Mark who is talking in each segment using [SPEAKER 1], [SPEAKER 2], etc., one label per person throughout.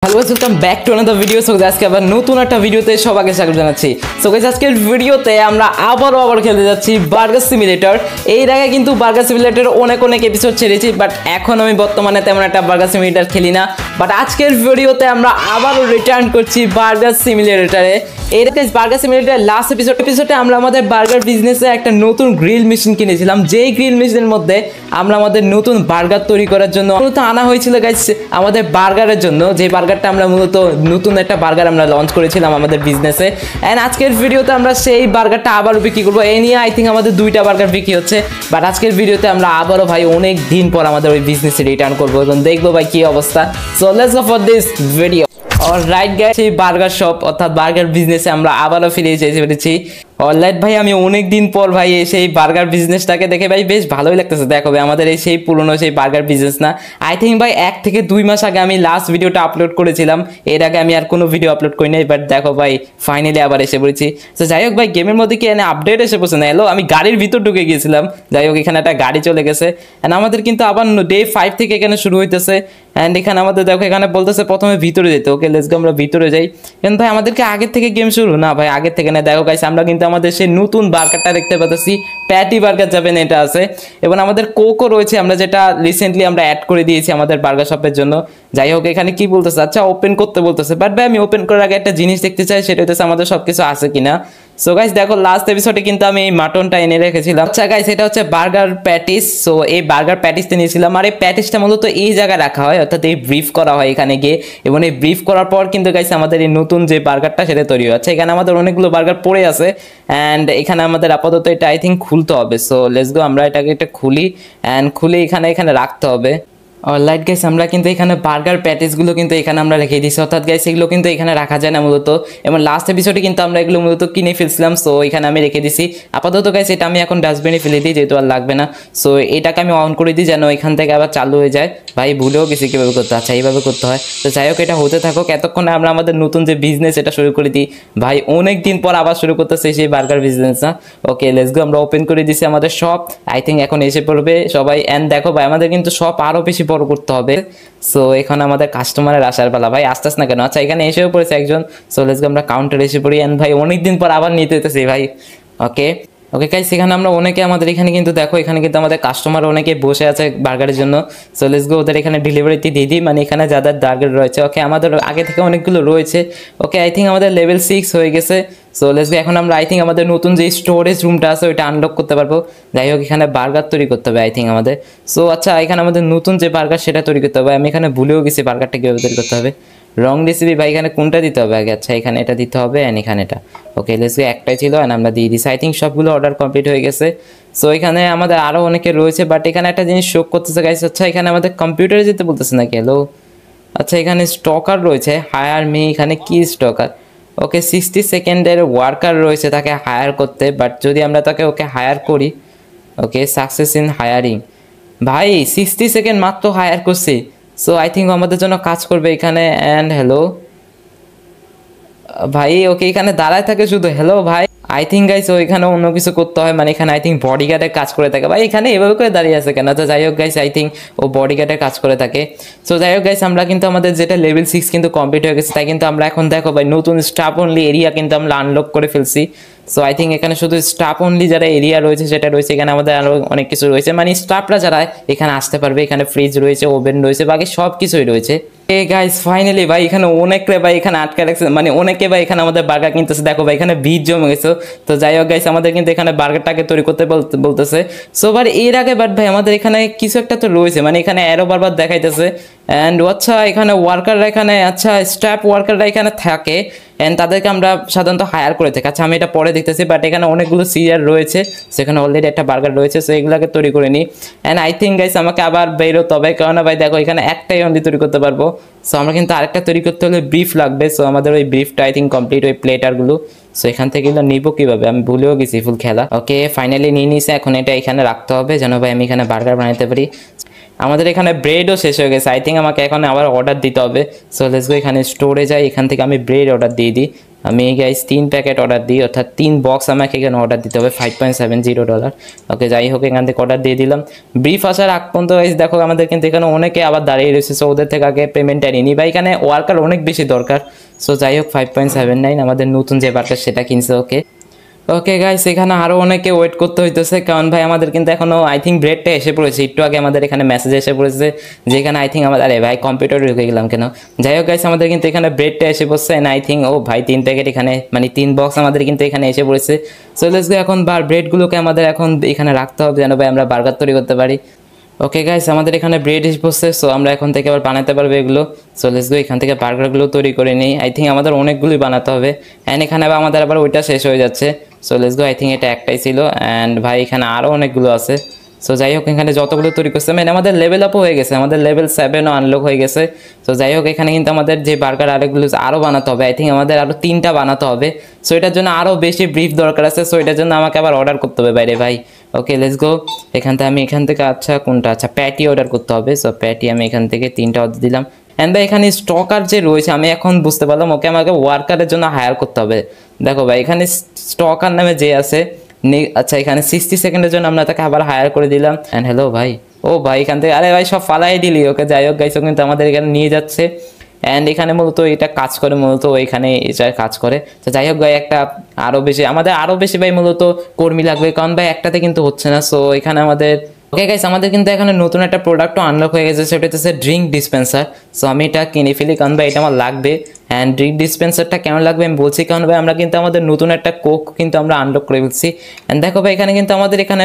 [SPEAKER 1] Hello guys, welcome back to another video. So আজকে আবার নতুন একটা ভিডিওতে সবাইকে স্বাগত জানাচ্ছি। সো গাইস, আজকের ভিডিওতে আমরা আবার খেলতে যাচ্ছি বার্গার সিমুলেটর। এর আগে কিন্তু বার্গার সিমুলেটর অনেক এপিসোড ছেড়েছি, বাট এখন আমি বর্তমানে তেমন একটা বার্গার সিমুলেটর খেলি না। বাট আজকের ভিডিওতে আমরা আবারও রিটার্ন করছি বার্গার সিমুলেটরে। এই বার্গার সিমুলেটরের লাস্ট এপিসোডে আমরা আমাদের বার্গার বিজনেসে একটা নতুন গ্রিল মেশিন কিনেছিলাম, যেই গ্রিল মেশিনের মধ্যে আমরা আমাদের নতুন বার্গার তৈরি করার জন্য মূলত আনা হয়েছিল গাইস আমাদের বার্গারের জন্য। যে বার্গারটা আমরা মূলত নতুন একটা বার্গার আমরা লঞ্চ করেছিলাম আমাদের বিজনেসে। অ্যান্ড আজকের ভিডিওতে আমরা সেই বার্গারটা আবারও বিক্রি করবো। এই নিয়ে আই থিঙ্ক আমাদের 2টা বার্গার বিক্রি হচ্ছে। বাট আজকের ভিডিওতে আমরা আবারও ভাই অনেক দিন পর আমাদের ওই বিজনেসে রিটার্ন করবো এবং দেখবো ভাই কি অবস্থা। So let's go for this video. Alright guys, এই বার্গার শপ অর্থাৎ বার্গার বিজনেসে আমরা আবারও ফিরে এসেছি। অলরাইট ভাই, আমি অনেক দিন পর ভাই সেই বার্গার বিজনেসটাকে দেখে ভাই বেশ ভালোই লাগতেছে। দেখো ভাই, আমাদের এই সেই পুরনো সেই বার্গার বিজনেস না, আই থিঙ্ক ভাই 1 থেকে 2 মাস আগে আমি লাস্ট ভিডিওটা আপলোড করেছিলাম। এর আগে আমি আর কোনো ভিডিও আপলোড করি নাই। বাট দেখো ভাই, ফাইনালি আবার এসে পড়েছি। তো যাই হোক ভাই, গেমের মধ্যে কি এনে আপডেট এসে পড়ছে না? এলো, আমি গাড়ির ভিতর ঢুকে গিয়েছিলাম। যাই হোক, এখানে একটা গাড়ি চলে গেছে। অ্যান্ড আমাদের কিন্তু আবার ডে 5 থেকে এখানে শুরু হইতেছে। অ্যান্ড এখানে আমাদের দেখো, এখানে বলতেছে প্রথমে ভিতরে যেতে। ওকে, লেটস গো, আমরা ভিতরে যাই। কিন্তু ভাই আমাদেরকে আগের থেকে গেম শুরু না ভাই, আগের থেকে না। দেখো গাইস, আমরা কিন্তু আমাদের সেই নতুন বার্গারটা দেখতে পাচ্ছি, প্যাটি বার্গার যাবেন এটা আছে। এবং আমাদের কোকও রয়েছে, আমরা যেটা রিসেন্টলি আমরা অ্যাড করে দিয়েছি আমাদের বার্গার শপের জন্য। যাই হোক, এখানে কি বলতেছে? আচ্ছা, ওপেন করতে বলতেছে। বাট ভাই, আমি ওপেন করার আগে একটা জিনিস দেখতে চাই, সেটা হচ্ছে আমাদের সবকিছু আছে কিনা। সো গাইস দেখো, লাস্ট এপিসোডে কিন্তু আমি এই মাটনটা এনে রেখেছিলাম। আচ্ছা গাইস, এটা হচ্ছে বার্গার প্যাটিস। সো এই বার্গার প্যাটিসটা নিয়েছিলাম। আর এই প্যাটিসটা মূলত এই জায়গায় রাখা হয়, অর্থাৎ এই ব্রিফ করা হয় এখানে গিয়ে। এবং এই ব্রিফ করার পর কিন্তু গাইস আমাদের এই নতুন যে বার্গারটা সেটা তৈরি হচ্ছে। এখানে আমাদের অনেকগুলো বার্গার পড়ে আছে। অ্যান্ড এখানে আমাদের আপাতত এটা আই থিঙ্ক খুলতে হবে। সো লেটস গো, আমরা এটাকে একটা খুলি। অ্যান্ড খুলে এখানে রাখতে হবে। অলরাইট গাইস, আমরা কিন্তু এখানে বার্গার প্যাটিসগুলো কিন্তু এখানে আমরা রেখে দিয়েছি। অর্থাৎ গাইস, এগুলো কিন্তু এখানে রাখা যায় না মূলত। এবং লাস্ট এপিসোডে কিন্তু আমরা এগুলো মূলত কিনে ফেলছিলাম। সো এখানে আমি রেখে দিছি আপাতত গাইস। এটা আমি এখন ডাস্টবিনে ফেলে দিই, যেহেতু আর লাগবে না। সো এটাকে আমি অন করে দিই যেন এখান থেকে আবার চালু হয়ে যায়। ভাই ভুলেও গেছি কীভাবে করতে। আচ্ছা, এইভাবে করতে হয়। তো যাই হোক, এটা হতে থাকুক। এতক্ষণে আমরা আমাদের নতুন যে বিজনেস এটা শুরু করে দিই। ভাই অনেক দিন পর আবার শুরু করতেছে সেই বার্গার বিজনেস না। ওকে, লেটস গো, আমরা ওপেন করে দিছি আমাদের শপ। আই থিঙ্ক এখন এসে পড়বে সবাই। অ্যান্ড দেখো ভাই, আমাদের কিন্তু শপ আরও বেশি বড় করতে হবে। সো এখন আমাদের কাস্টমারের আসার পালা। ভাই আসতেছ না কেন? আচ্ছা, এখানে এসেও পড়েছে একজন। সো লেটস গো, আমরা কাউন্টারে এসে পড়ি। অ্যান্ড ভাই অনেকদিন পর আবার নিতে হইতেছি ভাই। ওকে গাইস, সেখানে আমরা অনেকে আমাদের এখানে কিন্তু দেখো, এখানে কিন্তু আমাদের কাস্টমার অনেকে বসে আছে বার্গারের জন্য। সো লেটস গো, ওদের এখানে ডেলিভারিতে দিয়ে দিই, মানে এখানে যাদের বার্গার রয়েছে। ওকে, আমাদের আগে থেকে অনেকগুলো রয়েছে। ওকে, আই থিঙ্ক আমাদের লেভেল 6 হয়ে গেছে। সো লেটস গো, এখন আমরা আই থিঙ্ক আমাদের নতুন যে স্টোরেজ রুমটা আছে ওইটা আনলক করতে পারবো। যাই হোক, এখানে বার্গার তৈরি করতে হবে আই থিঙ্ক আমাদের। সো আচ্ছা, এখানে আমাদের নতুন যে বার্গার সেটা তৈরি করতে হবে। আমি এখানে ভুলেও গেছি বার্গারটা কীভাবে তৈরি করতে হবে। রং রেসিপি ভাই, এখানে কোনটা দিতে হবে আগে? আচ্ছা, এখানে এটা দিতে হবে। অ্যান্ড এখানে এটা। ওকে, লেটস গো, একটাই ছিল অ্যান্ড আমরা দিয়ে দিচ্ছি। আই থিঙ্ক সবগুলো অর্ডার কমপ্লিট হয়ে গেছে। সো এখানে আমাদের আরও অনেকে রয়েছে, বাট এখানে একটা জিনিস শো করতেছে গাইস। আচ্ছা, এখানে আমাদের কম্পিউটারে যেতে বলতেছে নাকি? হ্যালো, আচ্ছা, এখানে স্টকার রয়েছে, হায়ার মি। এখানে কি স্টকার? ওকে, 60 সেকেন্ডের ওয়ার্কার রয়েছে তাকে হায়ার করতে। বাট যদি আমরা তাকে হায়ার করি, ওকে, সাকসেস ইন হায়ারিং। ভাই 60 সেকেন্ড মাত্র হায়ার করছি। সো আই থিঙ্ক আমাদের জন্য কাজ করবে এখানে। অ্যান্ড হ্যালো ভাই, ওকে, এখানে দাঁড়ায় থাকে শুধু। হ্যালো ভাই, আই থিঙ্ক গাইস ও এখানে অন্য কিছু করতে হয়, মানে এখানে আই থিঙ্ক বডিগার্ডের কাজ করে থাকে। ভাই এখানে এভাবে করে দাঁড়িয়ে আছে কেন? তো যাই হোক গাইস, আই থিঙ্ক ও বডিগার্ডের কাজ করে থাকে। সো যাই হোক গাইস, আমরা কিন্তু আমাদের যেটা লেভেল 6 কিন্তু কমপ্লিট হয়ে গেছে, তাই কিন্তু আমরা এখন দেখো ভাই নতুন স্টাফ অনলি এরিয়া কিন্তু আমরা আনলক করে ফেলছি। সো আই থিঙ্ক এখানে শুধু স্টাফ অনলি যারা এরিয়া রয়েছে সেটা রয়েছে। এখানে আমাদের আরও অনেক কিছু রয়েছে, মানে স্টাফরা যারা এখানে আসতে পারবে। এখানে ফ্রিজ রয়েছে, ওভেন রয়েছে, বাকি সব কিছুই রয়েছে। এ গাইস, ফাইনালি ভাই এখানে অনেকে ভাই এখানে আটকে রাখছে, মানে অনেকে ভাই এখানে আমাদের বার্গার কিনতেছে। দেখো ভাই, এখানে ভিড় জমে গেছে। তো যাই হোক গাইস, আমাদের কিন্তু এখানে বার্গারটাকে তৈরি করতে বলতেছে। সো বাট এর আগে বাট ভাই আমাদের এখানে কিছু একটা তো রয়েছে, মানে এখানে অ্যারো বারবার দেখাইতেছে। অ্যান্ড আচ্ছা, এখানে ওয়ার্কাররা এখানে, আচ্ছা, স্টাফ ওয়ার্কাররা এখানে থাকে। অ্যান্ড তাদেরকে আমরা সাধারণত হায়ার করে থাকি। আচ্ছা, আমি এটা পরে দেখতেছি। বাট এখানে অনেকগুলো সিজার রয়েছে, সেখানে অলরেডি একটা বার্গার রয়েছে। সো এগুলোকে তৈরি করে নিই। অ্যান্ড আই থিঙ্ক গাইস আমাকে আবার বেরোতে হবে, কারণ ভাই দেখো এখানে একটাই অনলি তৈরি করতে পারবো। সো আমরা কিন্তু আরেকটা তৈরি করতে হলে ব্রিফ লাগবে। সো আমাদের ওই ব্রিফটা আই থিঙ্ক কমপ্লিট, ওই প্লেটারগুলো। সো এখান থেকে এগুলো নিবো কীভাবে? আমি ভুলেও গেছি ফুল খেলা। ওকে, ফাইনালি নিয়ে নিয়েছে। এখন এটা এখানে রাখতে হবে যেন ভাই আমি এখানে বার্গার বানাতে পারি। আমাদের এখানে ব্রেডও শেষ হয়ে গেছে। আই থিঙ্ক আমাকে এখন আবার অর্ডার দিতে হবে। সো লেটস গো, এখানে স্টোরে যাই, এখান থেকে আমি ব্রেড অর্ডার দিয়ে দিই। আমি গাইস 3 প্যাকেট অর্ডার দিই, অর্থাৎ 3 বক্স আমাকে এখানে অর্ডার দিতে হবে $5.70। ওকে যাই হোক এখান থেকে অর্ডার দিয়ে দিলাম। ব্রিফ আসার আগ পর্যন্ত গাইস দেখো আমাদের কিন্তু এখানে অনেকে আবার দাঁড়িয়ে রয়েছে, সো ওদের থেকে আগে পেমেন্টটা নিয়ে নিই ভাই, এখানে ওয়ার্কার অনেক বেশি দরকার। সো যাই হোক 5.79 আমাদের নতুন যে বার্গার সেটা কিনছে। ওকে ওকে গাইস এখানে আরও অনেকে ওয়েট করতে হইতেছে, কারণ ভাই আমাদের কিন্তু এখনও আই থিঙ্ক ব্রেডটা এসে পড়েছে, একটু আগে আমাদের এখানে মেসেজ এসে পড়েছে যেখানে আই থিঙ্ক আমাদের, আরে ভাই কম্পিউটারে ঢুকে গেলাম কেন, যাই হোক গাইস আমাদের কিন্তু এখানে ব্রেডটা এসে পড়ছে এন্ড আই থিঙ্ক ও ভাই 3 প্যাকেট এখানে মানে 3 বক্স আমাদের কিন্তু এখানে এসে পড়েছে। সো লেটস গো এখন ব্রেডগুলোকে আমাদের এখন এখানে রাখতে হবে যেন ভাই আমরা বার্গার তৈরি করতে পারি। ওকে গাইস আমাদের এখানে ব্রেড এসে পড়ছে, সো আমরা এখন থেকে আবার বানাতে পারবো এগুলো। সো লেটস গো এখান থেকে বার্গারগুলো তৈরি করে নিই, আই থিঙ্ক আমাদের অনেকগুলোই বানাতে হবে অ্যান্ড এখানে আবার আমাদের আবার ওইটা শেষ হয়ে যাচ্ছে। So let's go I think এটা একটাই ছিল অ্যান্ড ভাই এখানে আরও অনেকগুলো আছে। সো যাই হোক এখানে যতগুলো তৈরি করছে মানে আমাদের লেভেল আপও হয়ে গেছে, আমাদের লেভেল 7ও আনলক হয়ে গেছে। সো যাই হোক এখানে কিন্তু আমাদের যে বার্গার আরেকগুলো আরও বানাতে হবে, আই থিঙ্ক আমাদের আরও 3টা বানাতে হবে। সো এটার জন্য আরও বেশি ব্রিফ দরকার আছে, সো এটার জন্য আমাকে আবার অর্ডার করতে হবে বাইরে ভাই। ওকে লেটস গো এখান থেকে আচ্ছা কোনটা, আচ্ছা প্যাটি অর্ডার করতে হবে। সো প্যাটি আমি এখান থেকে 3টা অর্ডার দিলাম অ্যান্ড ভাই এখানে স্টকার যে রয়েছে আমি এখন বুঝতে পারলাম ওকে আমাকে ওয়ার্কারের জন্য হায়ার করতে হবে। দেখো ভাই এখানে স্টকার নামে যে আছে, আচ্ছা এখানে 60 সেকেন্ডের জন্য আমরা তাকে আবার হায়ার করে দিলাম অ্যান্ড হ্যালো ভাই, ও ভাই এখান থেকে আরে ভাই সব ফালাই দিলি। ওকে যাই হোক গাইস কিন্তু আমাদের এখানে নিয়ে যাচ্ছে অ্যান্ড এখানে মূলত এটা কাজ করে, মূলত ওইখানে এটা কাজ করে। তো যাই হোক ভাই একটা আমাদের আরও বেশি ভাই মূলত কর্মী লাগবে, কারণ ভাই একটাতে কিন্তু হচ্ছে না। সো এখানে আমাদের ওকে গাইস আমাদের কিন্তু এখানে নতুন একটা প্রোডাক্টও আনলক হয়ে গেছে, সেটা হচ্ছে ড্রিঙ্ক ডিসপেন্সার। সো আমি এটা কিনে ফেলি কারণ ভাই এটা আমার লাগবে অ্যান্ড ড্রিঙ্ক ডিসপেন্সারটা কেমন লাগবে আমি বলছি, কারণ ভাই আমরা কিন্তু আমাদের নতুন একটা কোক কিন্তু আমরা আনলক করে ফেলছি অ্যান্ড দেখো ভাই এখানে কিন্তু আমাদের এখানে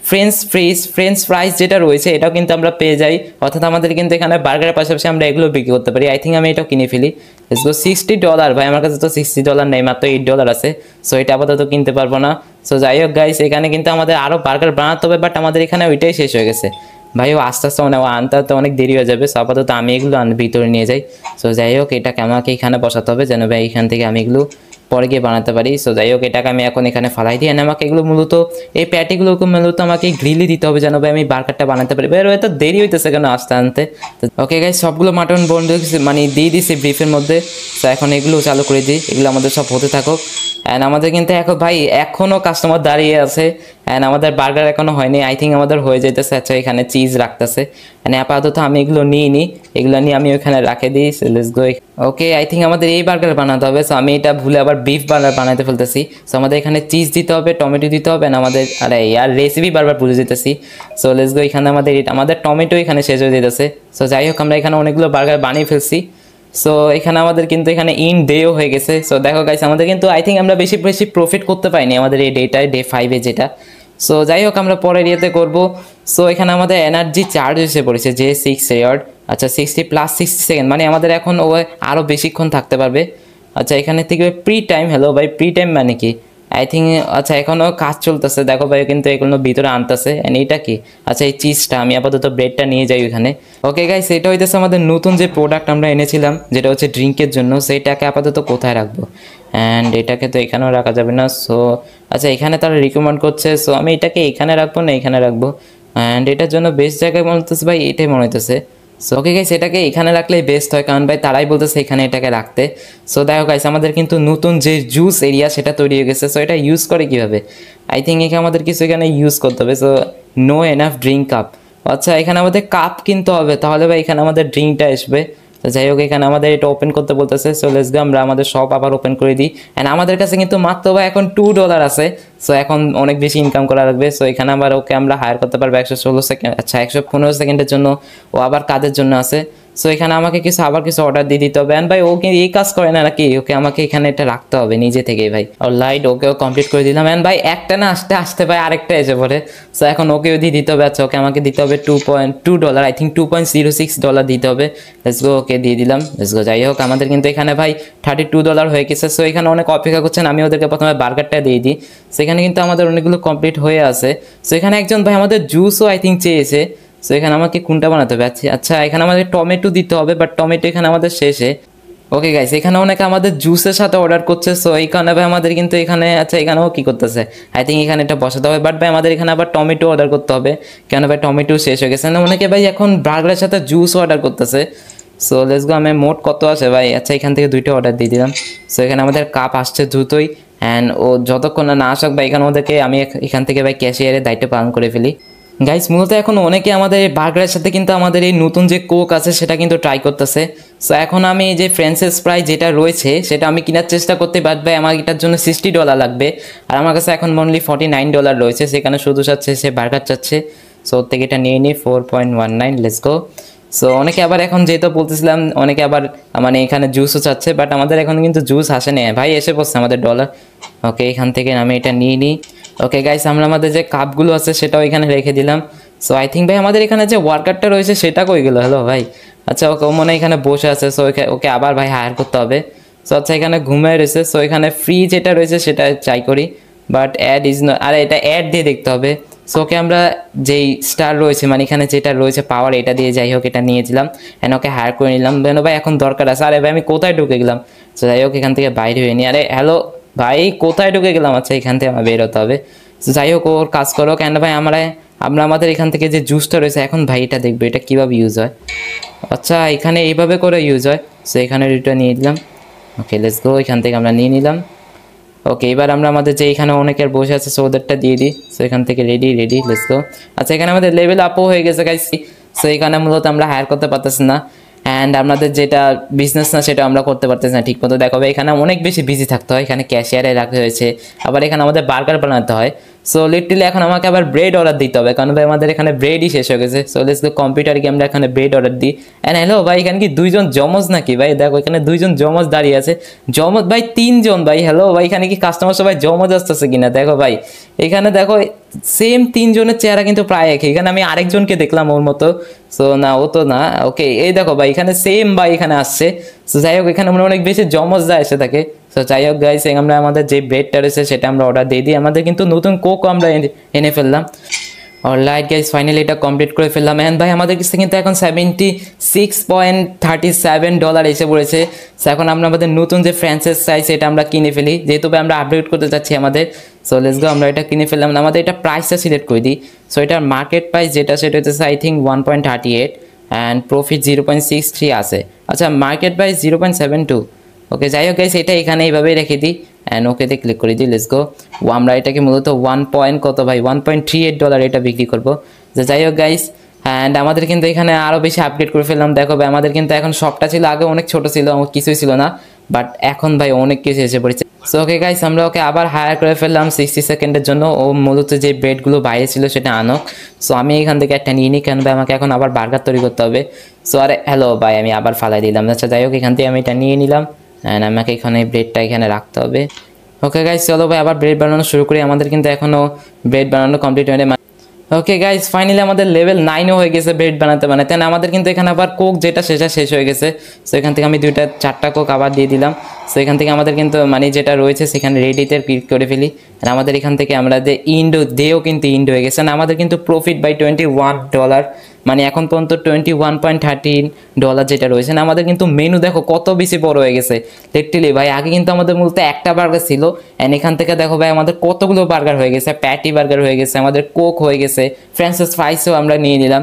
[SPEAKER 1] ফ্রেঞ্চ ফ্রাইজ যেটা রয়েছে এটাও কিন্তু আমরা পেয়ে যাই, অর্থাৎ আমাদের কিন্তু এখানে বার্গারের পাশাপাশি আমরা এগুলো বিক্রি করতে পারি। আই থিঙ্ক আমি এটাও কিনে ফেলি। লেটস গো $60 ভাই, আমার কাছে তো $60 নেই, মাত্র $8 আছে। সো এটা আপাতত কিনতে পারবো না। সো যাই হোক গাইস এখানে কিন্তু আমাদের আরও বার্গার বানাতে হবে, বাট আমাদের এখানে ওইটাই শেষ হয়ে গেছে ভাই, ও আস্তে আস্তে মানে আনতে অনেক দেরি হয়ে যাবে। সো আপাতত আমি এগুলো ভিতরে নিয়ে যাই। সো যাই হোক এটাকে আমাকে এখানে বসাতে হবে যেন ভাই এখান থেকে আমি এগুলো পরে গিয়ে বানাতে পারি। সো যাই হোক এটাকে আমি এখন এখানে ফালাই দিই অ্যান্ড আমাকে এগুলো মূলত এই প্যাটিগুলোকে মূলত আমাকে গ্রিলে দিতে হবে যেন ভাই আমি বার্গারটা বানাতে পারি। ভাই হয়তো দেরি হইতেছে কেন আসতে আনতে। ওকে গাইস সবগুলো মাটন বন্ধ মানে দিয়ে দিছি ব্রিফের মধ্যে। সো এখন এগুলো চালু করে দিই, এগুলো আমাদের সব হতে থাকুক অ্যান্ড আমাদের কিন্তু এখন ভাই এখনও কাস্টমার দাঁড়িয়ে আছে অ্যান্ড আমাদের বার্গার এখনও হয়নি, আই থিঙ্ক আমাদের হয়ে যেতেছে। আচ্ছা এখানে চিজ রাখতেছে মানে আপাতত আমি এগুলো নিই এগুলো নিয়ে আমি ওখানে রাখে দিই। Let's go okay I think আমাদের এই বার্গার বানাতে হবে। সো আমি এটা ভুলে আবার বিফ বার্গার বানাতে ফেলতেছি। সো আমাদের এখানে চিজ দিতে হবে, টমেটো দিতে হবে না আমাদের, আরে ইয়ার রেসিপি বারবার ভুলে যেতেছি। সো লেটস গো এখানে আমাদের টমেটো এখানে শেষ হয়ে যেতেছে। সো যাই হোক আমরা এখানে অনেকগুলো বার্গার বানিয়ে ফেলছি। সো এখানে আমাদের কিন্তু এখানে ইন ডেও হয়ে গেছে। সো দেখো গাইস আমাদের কিন্তু আই থিঙ্ক আমরা বেশি প্রফিট করতে পাইনি আমাদের এই ডেটায়, ডে 5-এ যেটা। সো যাই হোক আমরা পরের ইয়েতে করবো। সো এখানে আমাদের এনার্জি চার্জ এসে পড়েছে যে 6 রেয়ার্ড, আচ্ছা 60 + 60 সেকেন্ড মানে আমাদের এখন ও আরও বেশিক্ষণ থাকতে পারবে। আচ্ছা এখানে থেকে প্রি টাইম, হ্যালো ভাই প্রি টাইম মানে কি আই থিঙ্ক, আচ্ছা এখনও কাজ চলতেছে দেখো ভাই কিন্তু এগুলো ভিতরে আনতেছে অ্যান্ড এইটা কি, আচ্ছা এই চিজটা আমি আপাতত ব্রেডটা নিয়ে যাই ওখানে। ওকে গাইস এটা হইতেছে আমাদের নতুন যে প্রোডাক্ট আমরা এনেছিলাম যেটা হচ্ছে ড্রিঙ্কের জন্য, সেইটাকে আপাতত কোথায় রাখবো অ্যান্ড এটাকে তো এখানেও রাখা যাবে না। সো আচ্ছা এখানে তারা রিকমেন্ড করছে, সো আমি এটাকে এখানে রাখবো না এখানে রাখবো অ্যান্ড এটার জন্য বেস্ট জায়গায় মনে হতেছে ভাই এটাই মনে হইতেছে। সো ওকে গাইস এটাকে এখানে রাখলেই বেস্ট হয় কারণ ভাই তারাই বলতেছে এখানে এটাকে রাখতে। সো দেখো গাইস আমাদের কিন্তু নতুন যে জুস এরিয়া সেটা তৈরি হয়ে গেছে। সো এটা ইউজ করে কীভাবে, আই থিঙ্ক এখানে আমাদের কিছু এখানে ইউজ করতে হবে। So no enough drink cup, আচ্ছা এখানে আমাদের কাপ কিনতে হবে তাহলে ভাই এখানে আমাদের ড্রিঙ্কটা আসবে। তো যাই হোক এখানে আমাদের এটা ওপেন করতে বলতেছে। সো লেটস গো আমরা আমাদের শপ আবার ওপেন করে দিই অ্যান্ড আমাদের কাছে কিন্তু মাত্র ভাই এখন $2 আছে। সো এখন অনেক বেশি ইনকাম করা লাগবে। সো এখানে আবার ওকে আমরা হায়ার করতে পারবো 116 সেকেন্ড, আচ্ছা 115 সেকেন্ডের জন্য ও আবার কাজের জন্য আছে। সো এখানে আমাকে আবার কিছু অর্ডার দিয়ে দিতে হবে অ্যান্ড ভাই ও কিন্তু এই কাজ করে না নাকি, ওকে আমাকে এখানে এটা রাখতে হবে নিজে থেকেই ভাই। আর লাইট ওকেও কমপ্লিট করে দিলাম অ্যান্ড ভাই একটা না আসতে আসতে ভাই আরেকটা এসে পড়ে। সো এখন ওকেও দিয়ে দিতে হবে, আচ্ছা ওকে আমাকে দিতে হবে $2.2, আই থিঙ্ক $2.06 দিতে হবে। লেটস গো ওকে দিয়ে দিলাম। লেটস গো যাই হোক আমাদের কিন্তু এখানে ভাই $32 হয়ে গেছে। সো এখানে অনেক অপেক্ষা করছেন, আমি ওদেরকে প্রথমে বার্গারটা দিয়ে দিই। সেখানে কিন্তু আমাদের অনেকগুলো কমপ্লিট হয়ে আছে। সো এখানে একজন ভাই আমাদের জুসও আই থিঙ্ক চেয়েছে। সো এখানে আমাকে কোনটা বানাতে হবে, আচ্ছা এখানে আমাদের টমেটো দিতে হবে বাট টমেটো এখানে আমাদের শেষে। ওকে গাইস এখানে অনেকে আমাদের জুসের সাথে অর্ডার করছে। সো এই কারণে ভাই আমাদের কিন্তু এখানে, আচ্ছা এখানেও কী করতেছে আই থিঙ্ক এখানে এটা বসাতে হবে, বাট ভাই আমাদের এখানে আবার টমেটো অর্ডার করতে হবে কেন ভাই টমেটো শেষ হয়ে গেছে না, অনেকে ভাই এখন বার্গারের সাথে জুস অর্ডার করতেছে। So let's go. আমি মোট কত আছে ভাই? আচ্ছা এখান থেকে 2টা অর্ডার দিয়ে দিলাম। সো এখানে আমাদের কাপ আসছে দ্রুতই, অ্যান্ড ও যতক্ষণ না আসুক ভাই এখানে ওদেরকে আমি এখান থেকে ভাই ক্যাশিয়ারের দায়িত্ব পালন করে ফেলি। গাইস মূলত এখন অনেকে আমাদের বার্গারের সাথে কিন্তু আমাদের এই নতুন যে কোক আছে সেটা কিন্তু ট্রাই করতেছে। সো এখন আমি এই যে ফ্রেঞ্চেস ফ্রাই যেটা রয়েছে সেটা আমি কেনার চেষ্টা করতে, বাট ভাই আমার এটার জন্য $60 লাগবে, আর আমার কাছে এখন অনলি $49 রয়েছে। সেখানে শুধু চাচ্ছে সে বার্গার চাচ্ছে। সো ওর থেকে এটা নিয়ে নিই 4.19, লেটস গো। সো অনেকে আবার এখন যেহেতু বলতেছিলাম অনেকে আবার মানে এখানে জুসও চাচ্ছে, বাট আমাদের এখন কিন্তু জুস আসে না ভাই, এসে পড়ছে আমাদের ডলার। ওকে এখান থেকে আমি এটা নিয়ে নিই। ওকে গাইস আমরা আমাদের যে কাপগুলো আছে সেটাও এখানে রেখে দিলাম। সো আই থিঙ্ক ভাই আমাদের এখানে যে ওয়ার্কারটা রয়েছে সেটা কই গেল? হ্যালো ভাই, আচ্ছা ওকে মনে এখানে বসে আছে। সো ওকে আবার ভাই হায়ার করতে হবে। সো আচ্ছা এখানে ঘুমিয়ে রয়েছে। সো এখানে ফ্রি যেটা রয়েছে সেটা চাই করি, বাট অ্যাড ইজ নো, আরে এটা অ্যাড দিয়ে দেখতে হবে। সো ওকে আমরা যেই স্টার রয়েছে মানে এখানে যেটা রয়েছে পাওয়ার, এটা দিয়ে যাই হোক এটা নিয়েছিলাম, অ্যান্ড ওকে হায়ার করে নিলাম। কেন ভাই এখন দরকার আছে? আরে ভাই আমি কোথায় ঢুকে গেলাম? সো যাই হোক এখান থেকে বাইরে হয়ে নি। আরে হ্যালো ভাই কোথায় ঢুকে গেলাম? আচ্ছা এখান থেকে আমার বের হতে হবে। যাই হোক ওর কাজ করো। কেন ভাই আমরা আমাদের এখান থেকে যে জুসটা রয়েছে এখন ভাই এটা দেখবো এটা কীভাবে ইউজ হয়। আচ্ছা এখানে এইভাবে করে ইউজ হয়। সো এখানে এটা নিয়ে নিলাম। ওকে লেটস গো, এখান থেকে আমরা নিয়ে নিলাম। ওকে এবার আমরা আমাদের যে এখানে অনেকের বসে আছে সো ওদেরটা দিয়ে দিই। সো এখান থেকে রেডি লেটস গো। আচ্ছা এখানে আমাদের লেভেল আপও হয়ে গেছে গাইস। সো এখানে মূলত আমরা হায়ার করতে পারতেছি না, অ্যান্ড আমাদের যেটা বিজনেস না সেটা আমরা করতে পারতেছি না ঠিক মতো। দেখো এখানে অনেক বেশি বিজি থাকতে হয়, এখানে ক্যাশিয়ারে রাখা হয়েছে, আবার এখানে আমাদের বার্গার বানাতে হয়। সো লিটারলি এখন আমাকে আবার ব্রেড অর্ডার দিতে হবে, কারণ ভাই আমাদের এখানে ব্রেডই শেষ হয়ে গেছে। সো লেটস গো কম্পিউটারে আমরা এখানে ব্রেড অর্ডার দিই। অ্যান্ড হ্যালো ভাই এখানে কি 2জন জমজ নাকি ভাই? দেখো এখানে 2জন জমজ দাঁড়িয়ে আছে। জমজ ভাই 3জন ভাই। হ্যালো ভাই এখানে কি কাস্টমার সবাই জমজ আসতেছে কিনা? দেখো ভাই এখানে দেখো সেম 3জনের চেহারা কিন্তু প্রায় একই। এখানে আমি আরেকজনকে দেখলাম ওর মতো। সো না ও তো না। ওকে এই দেখো ভাই এখানে সেম ভাই এখানে আসছে। সো যাই হোক এখানে আমরা অনেক বেশি জমজ যা এসে থাকে। সো যাই হোক গাইস আমরা আমাদের যে ব্রেডটা রয়েছে সেটা আমরা অর্ডার দিয়ে দিই। আমাদের কিন্তু নতুন কোকও আমরা এনে ফেললাম। অলরাইট গাইস ফাইনালি এটা কমপ্লিট করে ফেললাম। অ্যান্ড ভাই আমাদের কাছে কিন্তু এখন $76.37 এসে পড়েছে। সো এখন আমরা আমাদের নতুন যে ফ্র্যাঞ্চাইজ চাই সেটা আমরা কিনে ফেলি, যেহেতু ভাই আমরা আপডেট করতে চাচ্ছি আমাদের। সো লেটস গো আমরা এটা কিনে ফেললাম। আমাদের এটা প্রাইসটা সিলেক্ট করে দিই। সো এটার মার্কেট প্রাইস যেটা সেটা হচ্ছে আই থিঙ্ক 1.38 অ্যান্ড প্রফিট 0.63 আছে। আচ্ছা মার্কেট প্রাইস 0.72। ওকে যাই হোক গাইস এটা এখানে এইভাবেই রেখে দিই, অ্যান্ড ওকেতে ক্লিক করে দিই। Let's go. আমরা এটাকে মূলত 1.38 এটা বিক্রি করবো। যাই হোক গাইস অ্যান্ড আমাদের কিন্তু এখানে আরও বেশি আপডেট করে ফেললাম। দেখো ভাই আমাদের কিন্তু এখন শপটা ছিল আগে অনেক ছোটো ছিল, কিছুই ছিল না, বাট এখন ভাই অনেক কিছু এসে পড়েছে। সো ওকে গাইস আমরা ওকে আবার হায়ার করে ফেললাম 60 সেকেন্ডের জন্য। ও মূলত যে ব্রেডগুলো বাইরে ছিল সেটা আনক। সো আমি এখান থেকে একটা নিয়ে নিই, কেন ভাই আমাকে এখন আবার বার্গার তৈরি করতে হবে। সো আরে হ্যালো ভাই আমি আবার ফালাই দিলাম। আচ্ছা যাই হোক এখান থেকে আমি এটা নিয়ে নিলাম, অ্যান্ড আমাকে এখানে ব্রেডটা এখানে রাখতে হবে। ওকে গাইস চলো ভাই আবার ব্রেড বানানো শুরু করি। আমাদের কিন্তু এখনও ব্রেড বানানো কমপ্লিট হয়নি। ওকে গাইস ফাইনালি আমাদের লেভেল 9ও হয়ে গেছে ব্রেড বানাতে। আমাদের কিন্তু এখানে আবার কোক যেটা সেটা শেষ হয়ে গেছে। সো এখান থেকে আমি 4টা কোক আবার দিয়ে দিলাম। সো এখান থেকে আমাদের কিন্তু মানে যেটা রয়েছে সেখানে রেডিতে ক্লিক করে ফেলি, আর আমাদের এখান থেকে আমরা যে ইন্ডো দেও কিন্তু ইন্ডো হয়ে গেছে। আমাদের কিন্তু প্রফিট বাই $21, মানে এখন পর্যন্ত $21.13 যেটা রয়েছে না। আমাদের কিন্তু মেনু দেখো কত বেশি বড় হয়ে গেছে লিটারলি ভাই। আগে কিন্তু আমাদের মূলত একটা বার্গার ছিল, অ্যান্ড এখান থেকে দেখো ভাই আমাদের কতগুলো বার্গার হয়ে গেছে, প্যাটি বার্গার হয়ে গেছে, আমাদের কোক হয়ে গেছে, ফ্রেঞ্চাইজ ফ্রাইসও আমরা নিয়ে নিলাম।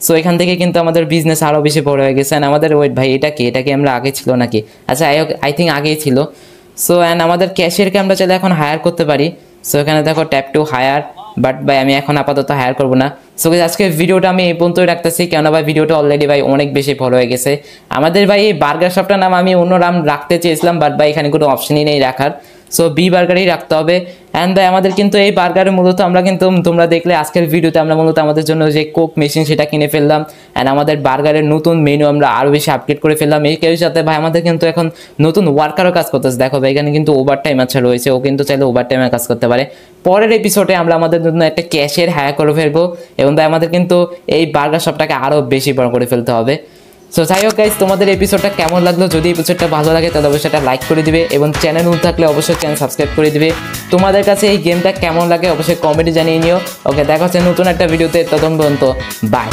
[SPEAKER 1] সো এখান থেকে কিন্তু আমাদের বিজনেস আরও বেশি বড় হয়ে গেছে। অ্যান্ড আমাদের ওয়েট ভাই এটা কি আমরা আগে ছিল নাকি? আচ্ছা আই থিঙ্ক আগেই ছিল। সো অ্যান্ড আমাদের ক্যাশিয়ারকে আমরা চাইলে এখন হায়ার করতে পারি। সো এখানে দেখো ট্যাপ টু হায়ার, বাট ভাই আমি এখন আপাতত হায়ার করবো না। সো আজকে ভিডিওটা আমি এই পর্যন্তই রাখতেছি, কেননা ভাই ভিডিওটা অলরেডি ভাই অনেক বেশি বড় হয়ে গেছে। আমাদের ভাই এই বার্গার শপটার নাম আমি অন্য নাম রাখতে চেয়েছিলাম, বাট ভাই এখানে কোনো অপশনই নেই রাখার। সো বি বার্গারই রাখতে হবে। অ্যান্ড ভাই আমাদের কিন্তু এই বার্গারে মূলত আমরা কিন্তু তোমরা দেখলে আজকের ভিডিওতে আমরা মূলত আমাদের জন্য যে কোক মেশিন সেটা কিনে ফেললাম, অ্যান্ড আমাদের বার্গারের নতুন মেনু আমরা আরও বেশি আপডেট করে ফেললাম। এই কেউ সাথে ভাই আমাদের কিন্তু এখন নতুন ওয়ার্কারও কাজ করতেছে। দেখো ভাই এখানে কিন্তু ওভার টাইম আচ্ছা রয়েছে, ও কিন্তু চাইলে ওভার টাইমে কাজ করতে পারে। পরের এপিসোডে আমরা আমাদের জন্য একটা ক্যাশিয়ার হায়ার করে ফেলবো, এবং ভাই আমাদের কিন্তু এই বার্গার শপটাকে আরও বেশি বড় করে ফেলতে হবে। সো যাই হোক গাইস তোমাদের এপিসোডটা কেমন লাগলো? যদি এপিসোডটা ভালো লাগে তাহলে অবশ্যই একটা লাইক করে দিবে, এবং চ্যানেল নতুন থাকলে অবশ্যই চ্যানেল সাবস্ক্রাইব করে দিবে। তোমাদের কাছে এই গেমটা কেমন লাগে অবশ্যই কমেন্টে জানিয়ে নিও। ওকে দেখা হচ্ছে নতুন একটা ভিডিওতে, ততক্ষণ পর্যন্ত বাই।